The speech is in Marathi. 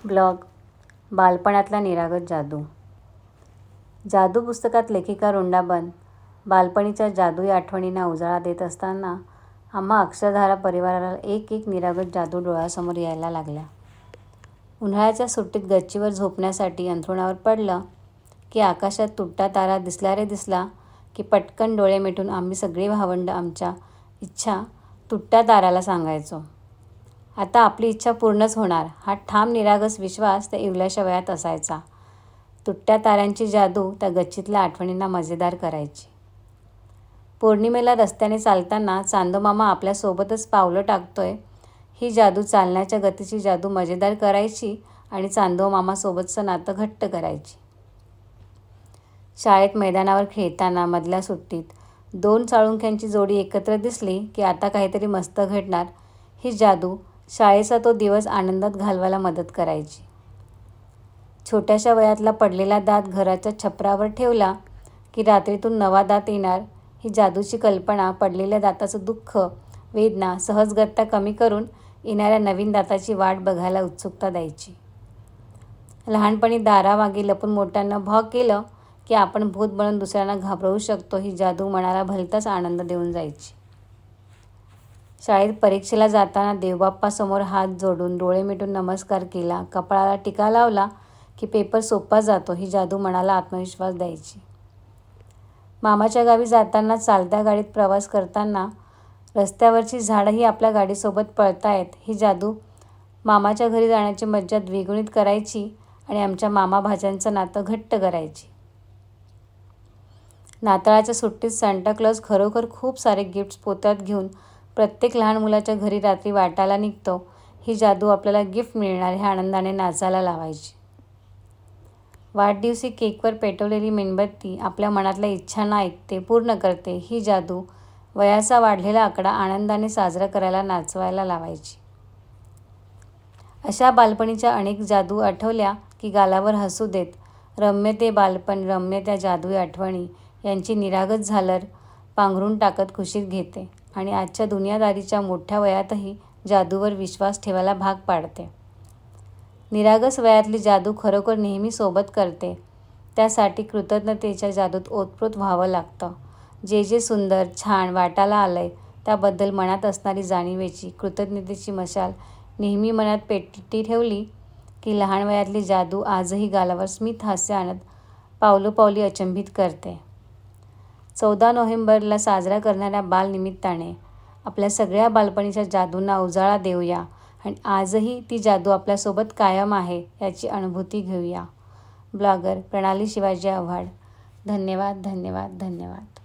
ब्लॉग बालपणातला निरागस जादू. जादू पुस्तकात लेखिका रुंडाबन बालपणीच्या जादुई आठवणींना उजाळा देत असताना आम्हा अक्षरधारा परिवाराला एक एक निरागस जादू डोळ्यासमोर यायला लागला. उन्हाळ्याच्या सुट्टीत गच्चीवर झोपण्यासाठी अंथरुणावर पडलं की आकाशात तुटता तारा दिसला रे दिसला की पटकन डोळे मिटून आम्ही सगळी भावंडं आमच्या इच्छा तुटत्या ताऱ्याला सांगायचो. आता आपली इच्छा पूर्णच होणार हा ठाम निरागस विश्वास त्या इवल्याशा वयात असायचा. तुटत्या ताऱ्यांची जादू त्या गच्चीतल्या आठवणींना मजेदार करायची. पौर्णिमेला रस्त्याने चालताना चांदोमामा आपल्यासोबतच पावलं टाकतोय ही जादू चालण्याच्या गतीची जादू मजेदार करायची आणि चांदोमामासोबतचं नातं घट्ट करायची. शाळेत मैदानावर खेळताना मधल्या सुट्टीत 2 साळुंख्यांची जोडी एकत्र दिसली की आता काहीतरी मस्त घडणार ही जादू शाळेचा तो दिवस आनंदात घालवायला मदत करायची. छोट्याशा वयातला पडलेला दात घराच्या छपरावर ठेवला की रात्रीतून नवा दात येणार ही जादूची कल्पना पडलेल्या दाताचं दुःख वेदना सहजगत्या कमी करून येणाऱ्या नवीन दाताची वाट बघायला उत्सुकता द्यायची. लहानपणी दारामागे लपून मोठ्यांना भॉ केलं की आपण भूत बनून दुसऱ्यांना घाबरवू शकतो ही जादू मनाला भलताच आनंद देऊन जायची. शाळेत परीक्षेला जाताना देवबाप्पासमोर हात जोडून डोळे मिटून नमस्कार केला कपाळाला टिका लावला की पेपर सोपा जातो ही जादू मनाला आत्मविश्वास द्यायची. मामाच्या गावी जाताना चालत्या गाडीत प्रवास करताना रस्त्यावरची झाडंही आपल्या गाडीसोबत पळतायत ही जादू मामाच्या घरी जाण्याची मज्जा द्विगुणित करायची आणि आमच्या मामा भाच्यांचं नातं घट्ट करायची. नाताळाच्या सुट्टीत सांता क्लॉज खरोखर खूप सारे गिफ्ट्स पोत्यात घेऊन प्रत्येक लहान मुलाच्या घरी रात्री वाटायला निघतो ही जादू आपल्याला गिफ्ट मिळणार ह्या आनंदाने नाचायला लावायची. वाढदिवशी केकवर पेटवलेली मेणबत्ती आपल्या मनातल्या इच्छांना ऐकते पूर्ण करते ही जादू वयाचा वाढलेला आकडा आनंदाने साजरा करायला नाचवायला लावायची. अशा बालपणीच्या अनेक जादू आठवल्या की गालावर हसू देत रम्य ते बालपण रम्य त्या जादुई आठवणी यांची निरागस झालर पांघरून टाकत खुशीत घेते आणि आजच्या दुनियादारीच्या मोठ्या वयातही जादूवर विश्वास ठेवायला भाग पाडते. निरागस वयातली जादू खरोखर नेहमी सोबत करते. त्यासाठी कृतज्ञतेच्या जादूत ओतप्रोत व्हावं लागतं. जे जे सुंदर छान वाटायला आलंय त्याबद्दल मनात असणारी जाणीवेची कृतज्ञतेची मशाल नेहमी मनात पेटती ठेवली की लहान वयातली जादू आजही गालावर स्मित हास्य आणत पावलोपावली अचंबित करते. 14 नोव्हेंबरला साजरा करणाऱ्या बालनिमित्ताने आपल्या सगळ्या बालपणीच्या जादूंना उजाळा देऊया आणि आजही ती जादू आपल्यासोबत कायम आहे याची अनुभूती घेऊया. ब्लॉगर प्रणाली शिवाजी आव्हाड. धन्यवाद धन्यवाद धन्यवाद.